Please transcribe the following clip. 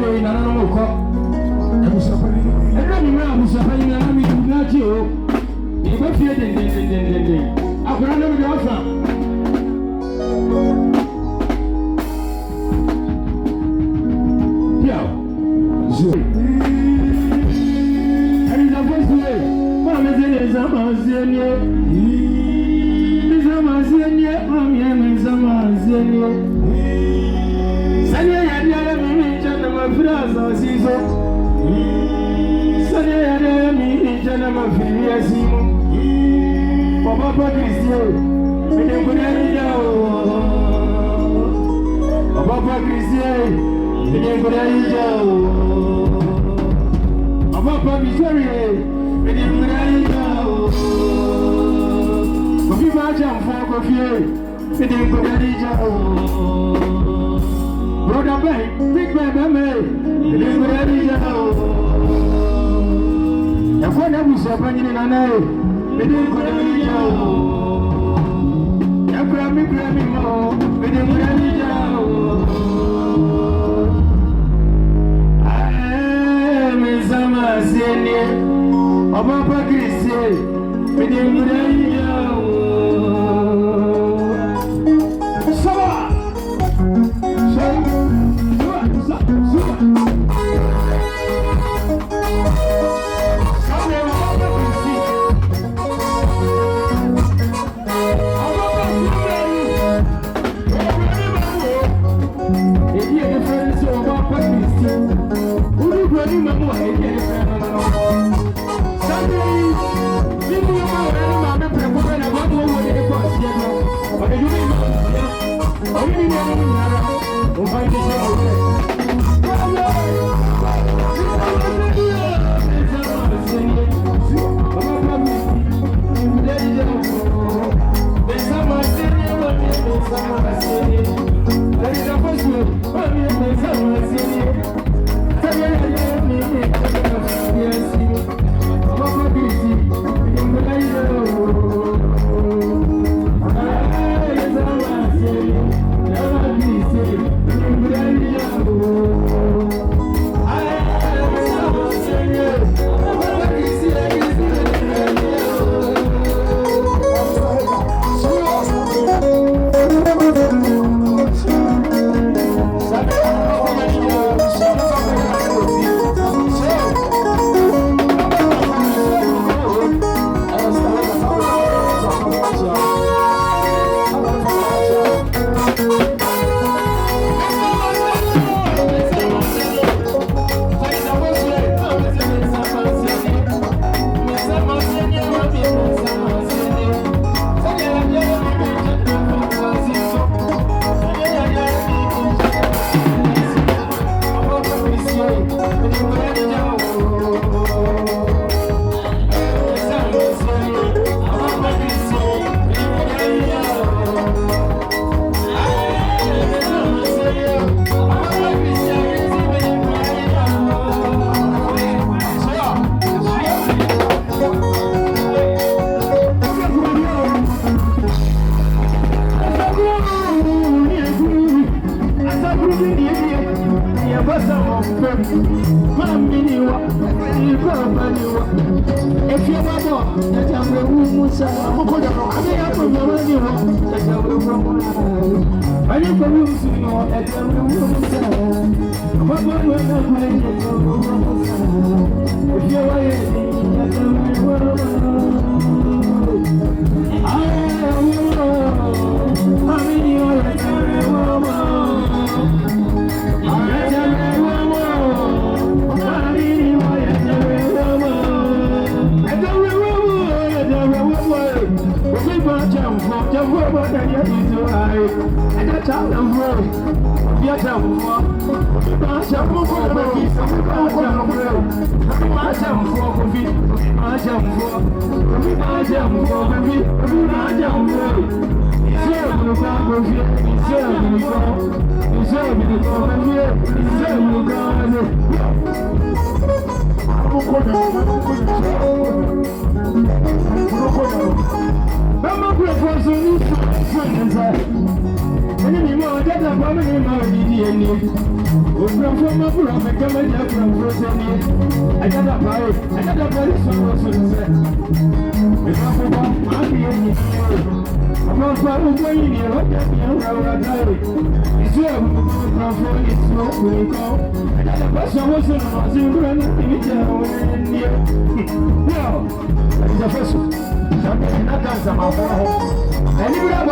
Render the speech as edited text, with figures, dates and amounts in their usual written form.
way, and I don't know. I was suffering. I don't remember suffering. I mean, not you. You got here, then. I put on the offer. Yeah. And it's a first way. Mama said, Nsamanse3. Nsamanse3. Nsamanse3. Sanya yadya mimi chana mafraza sizo. Sanya yadya mimi chana mafia simu. Papa Christian, mimi kunani jao. Papa Christian, mimi kunani jao. Papa Victoria, mimi kunani jao. Kofi macha mfoko fie, mimi kunani jao. Brother Ben, big man, mimi kunani jao. Yafanya musafanya ni nanae. Mede kunani jao. Yakrami mo. Mede kunani jao. Nsamanse3. Papa Christian. Mede kunani jao. Sawa. get a woman in my DNA. From my brother, I come and from Rosen. I got a power, I got a very strong person. If I forgot, I'll be in the I'm not going here, what can you know? It's here, from it's not going to go. I got a person was in the Rosen. Well, that is a person. Something not done some of our home. And you will have